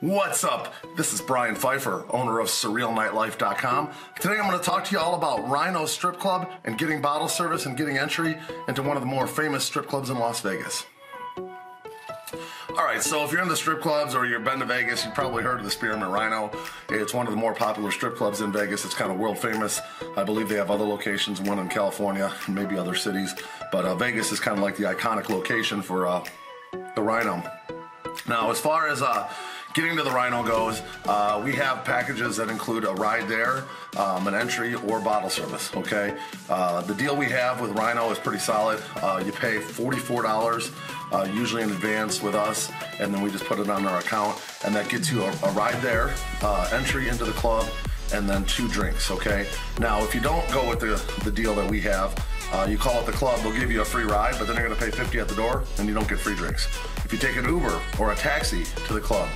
What's up? This is Brian Pfeiffer, owner of SurrealNightlife.com. Today I'm going to talk to you all about Rhino Strip Club and getting bottle service and getting entry into one of the more famous strip clubs in Las Vegas. Alright, so if you're in the strip clubs or you've been to Vegas, you've probably heard of the Spearmint Rhino. It's one of the more popular strip clubs in Vegas. It's kind of world famous. I believe they have other locations, one in California, and maybe other cities. But Vegas is kind of like the iconic location for the Rhino. Now, as far as getting to the Rhino goes, we have packages that include a ride there, an entry, or bottle service, okay? The deal we have with Rhino is pretty solid. You pay $44 usually in advance with us, and then we just put it on our account, and that gets you a ride there, entry into the club, and then 2 drinks, okay? Now, if you don't go with the deal that we have, you call up the club, they'll give you a free ride, but then they're gonna pay $50 at the door, and you don't get free drinks. If you take an Uber or a taxi to the club,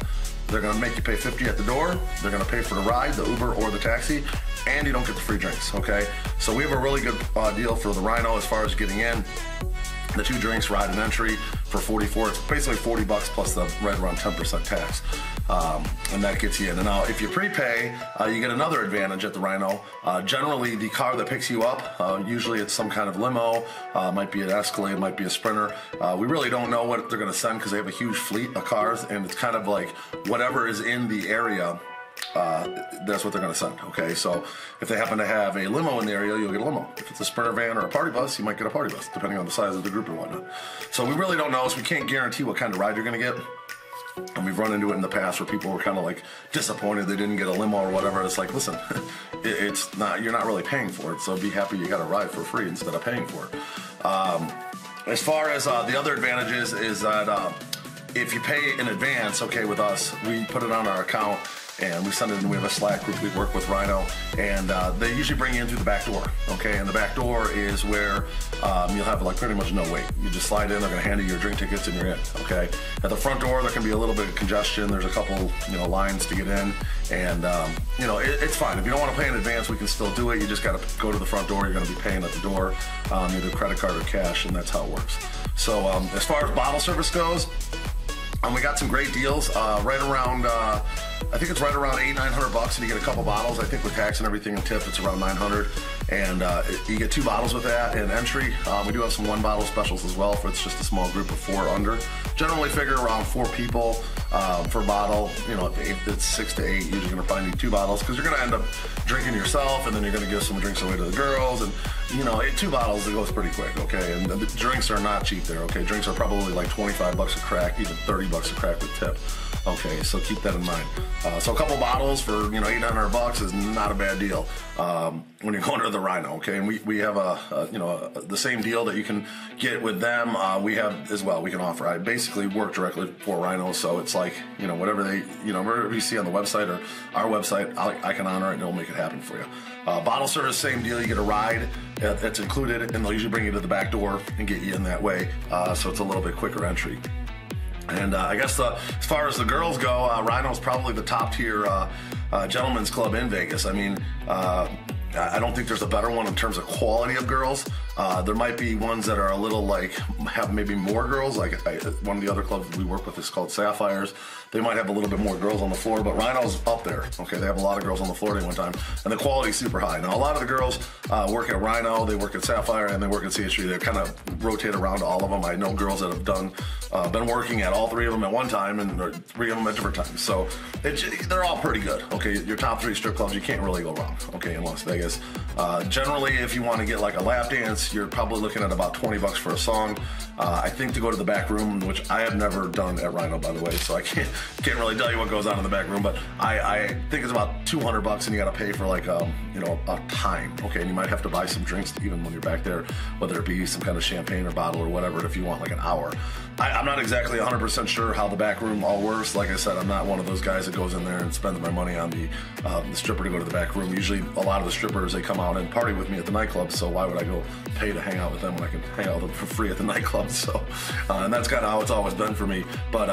they're gonna make you pay $50 at the door, they're gonna pay for the ride, the Uber or the taxi, and you don't get the free drinks, okay? So we have a really good deal for the Rhino as far as getting in. The 2 drinks, ride and entry for $44. It's basically $40 plus the right around 10% tax. And that gets you in. And now if you prepay, you get another advantage at the Rhino. Generally, the car that picks you up, usually it's some kind of limo, might be an Escalade, might be a Sprinter. We really don't know what they're gonna send because they have a huge fleet of cars, and it's kind of like whatever is in the area, that's what they're going to send, okay? So if they happen to have a limo in the area, you'll get a limo. If it's a Sprinter van or a party bus, you might get a party bus, depending on the size of the group and whatnot. So we really don't know, so we can't guarantee what kind of ride you're going to get. And we've run into it in the past where people were kind of like disappointed they didn't get a limo or whatever. It's like, listen, it's not, you're not really paying for it, so be happy you got a ride for free instead of paying for it. As far as the other advantages is that if you pay in advance, okay, with us, we put it on our account, and we send it in. We have a Slack group we work with Rhino, and they usually bring you in through the back door, okay? And the back door is where you'll have like pretty much no wait. You just slide in, they're gonna hand you your drink tickets, and you're in, okay? At the front door, there can be a little bit of congestion. There's a couple, lines to get in, and it's fine. If you don't want to pay in advance, we can still do it. You just gotta go to the front door. You're gonna be paying at the door, either credit card or cash, and that's how it works. So as far as bottle service goes, we got some great deals, right around, I think it's right around $800-900, and you get a couple bottles. I think with tax and everything and tip, it's around $900, and you get 2 bottles with that and entry. We do have some 1-bottle specials as well, for it's just a small group of 4 under. Generally figure around 4 people per bottle. If it's 6 to 8, you're usually gonna probably need 2 bottles because you're gonna end up drinking yourself, and then you're gonna give some drinks away to the girls, and 2 bottles, it goes pretty quick, okay? And the drinks are not cheap there, okay? Drinks are probably like $25 a crack, even $30 a crack with tip. Okay, so keep that in mind. So a couple bottles for $800 is not a bad deal when you're going to the Rhino. Okay, and we have the same deal that you can get with them. We have as well. We can offer. I basically work directly for Rhino, so it's like whatever they whatever you see on the website or our website, I can honor it and it'll make it happen for you. Bottle service, same deal. You get a ride that's included, and they'll usually bring you to the back door and get you in that way. So it's a little bit quicker entry. And I guess as far as the girls go, Rhino's probably the top tier gentlemen's club in Vegas. I mean, I don't think there's a better one in terms of quality of girls. There might be ones that are a little have maybe more girls. Like one of the other clubs we work with is called Sapphires. They might have a little bit more girls on the floor, but Rhino's up there. Okay, they have a lot of girls on the floor at one time, and the quality's super high. Now a lot of the girls work at Rhino, they work at Sapphire, and they work at CH3. They kind of rotate around to all of them. I know girls that have been working at all 3 of them at one time, and 3 of them at different times. So they're all pretty good. Okay, your top 3 strip clubs, you can't really go wrong. Okay, in Las Vegas. Generally, if you want to get like a lap dance, you're probably looking at about $20 for a song. I think to go to the back room, which I have never done at Rhino, by the way, so I can't really tell you what goes on in the back room, but I think it's about $200, and you got to pay for like a time. Okay, and you might have to buy some drinks even when you're back there, whether it be some kind of champagne or bottle or whatever, if you want like an hour. I'm not exactly 100% sure how the back room all works. Like I said, I'm not one of those guys that goes in there and spends my money on the stripper to go to the back room. Usually a lot of the strippers, they come out and party with me at the nightclub, so why would I go pay to hang out with them when I can hang out with them for free at the nightclub. So, and that's kind of how it's always been for me. But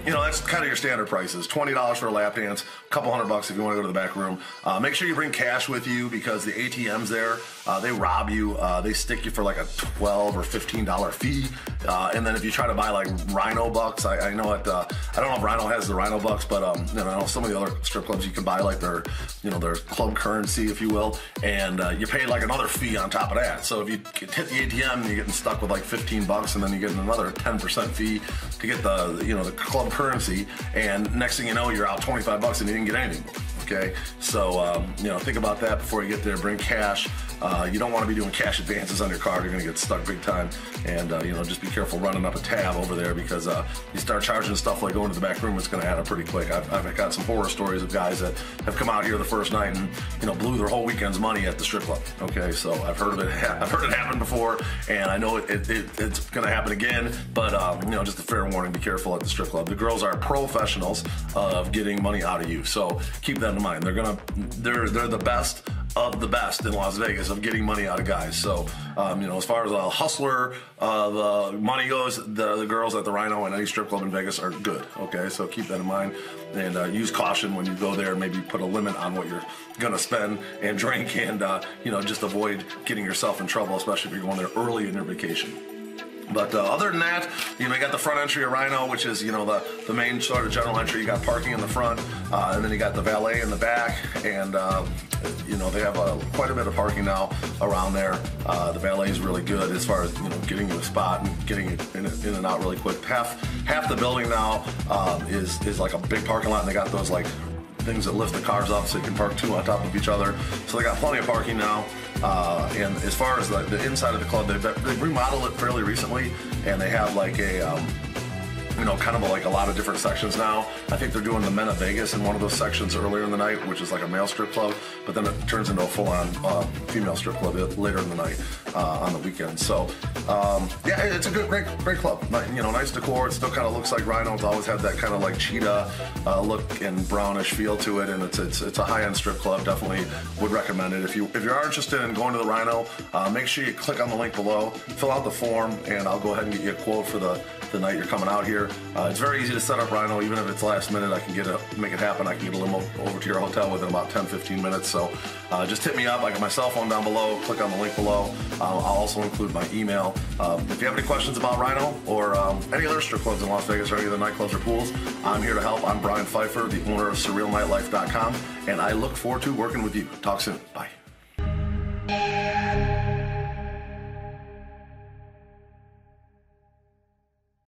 you know, that's kind of your standard prices. $20 for a lap dance, a couple $100 if you want to go to the back room. Make sure you bring cash with you because the ATMs there, they rob you. They stick you for like a $12 or $15 fee. And then if you try to buy like Rhino bucks, I know at I don't know if Rhino has the Rhino bucks, but you know, I know some of the other strip clubs you can buy like their, you know, their club currency, if you will, and you pay like another fee on top of that. So if you hit the ATM, you're getting stuck with like $15, and then you get another 10% fee to get the, you know, the club currency, and next thing you know, you're out $25 and you didn't get anything. Okay, so you know, think about that before you get there. Bring cash. You don't want to be doing cash advances on your card. You're going to get stuck big time. And you know, just be careful running up a tab over there because you start charging stuff like going to the back room, it's going to add up pretty quick. I've got some horror stories of guys that have come out here the first night and, you know, blew their whole weekend's money at the strip club. Okay, so I've heard of it. I've heard it happen before, and I know it's going to happen again. But you know, just a fair warning: be careful at the strip club. The girls are professionals of getting money out of you, so keep that in mind. They're the best of the best in Las Vegas of getting money out of guys. So you know, as far as a hustler, the money goes, the girls at the Rhino and any strip club in Vegas are good. Okay, so keep that in mind and use caution when you go there. Maybe put a limit on what you're gonna spend and drink, and you know, just avoid getting yourself in trouble, especially if you're going there early in your vacation. But other than that, you know, you got the front entry of Rhino, which is, you know, the main sort of general entry. You got parking in the front, and then you got the valet in the back, and you know, they have quite a bit of parking now around there. The valet is really good as far as, you know, getting you a spot and getting it in and out really quick. Half the building now is like a big parking lot, and they got those like things that lift the cars up so you can park two on top of each other. So they got plenty of parking now. And as far as the inside of the club, they've remodeled it fairly recently, and they have like a you know, kind of like a lot of different sections now. I think they're doing the Men of Vegas in one of those sections earlier in the night, which is like a male strip club, but then it turns into a full-on female strip club later in the night on the weekend. So yeah, it's a great club. You know, nice decor. It still kind of looks like Rhino. It's always had that kind of like cheetah look and brownish feel to it, and it's a high-end strip club. Definitely would recommend it. If you are interested in going to the Rhino, make sure you click on the link below, fill out the form, and I'll go ahead and get you a quote for the night you're coming out here. It's very easy to set up Rhino, even if it's last minute. I can make it happen. I can get a limo over to your hotel within about 10-15 minutes. So just hit me up. I got my cell phone down below. Click on the link below. I'll also include my email. If you have any questions about Rhino or any other strip clubs in Las Vegas or any other nightclubs or pools, I'm here to help. I'm Brian Pfeiffer, the owner of SurrealNightlife.com, and I look forward to working with you. Talk soon. Bye.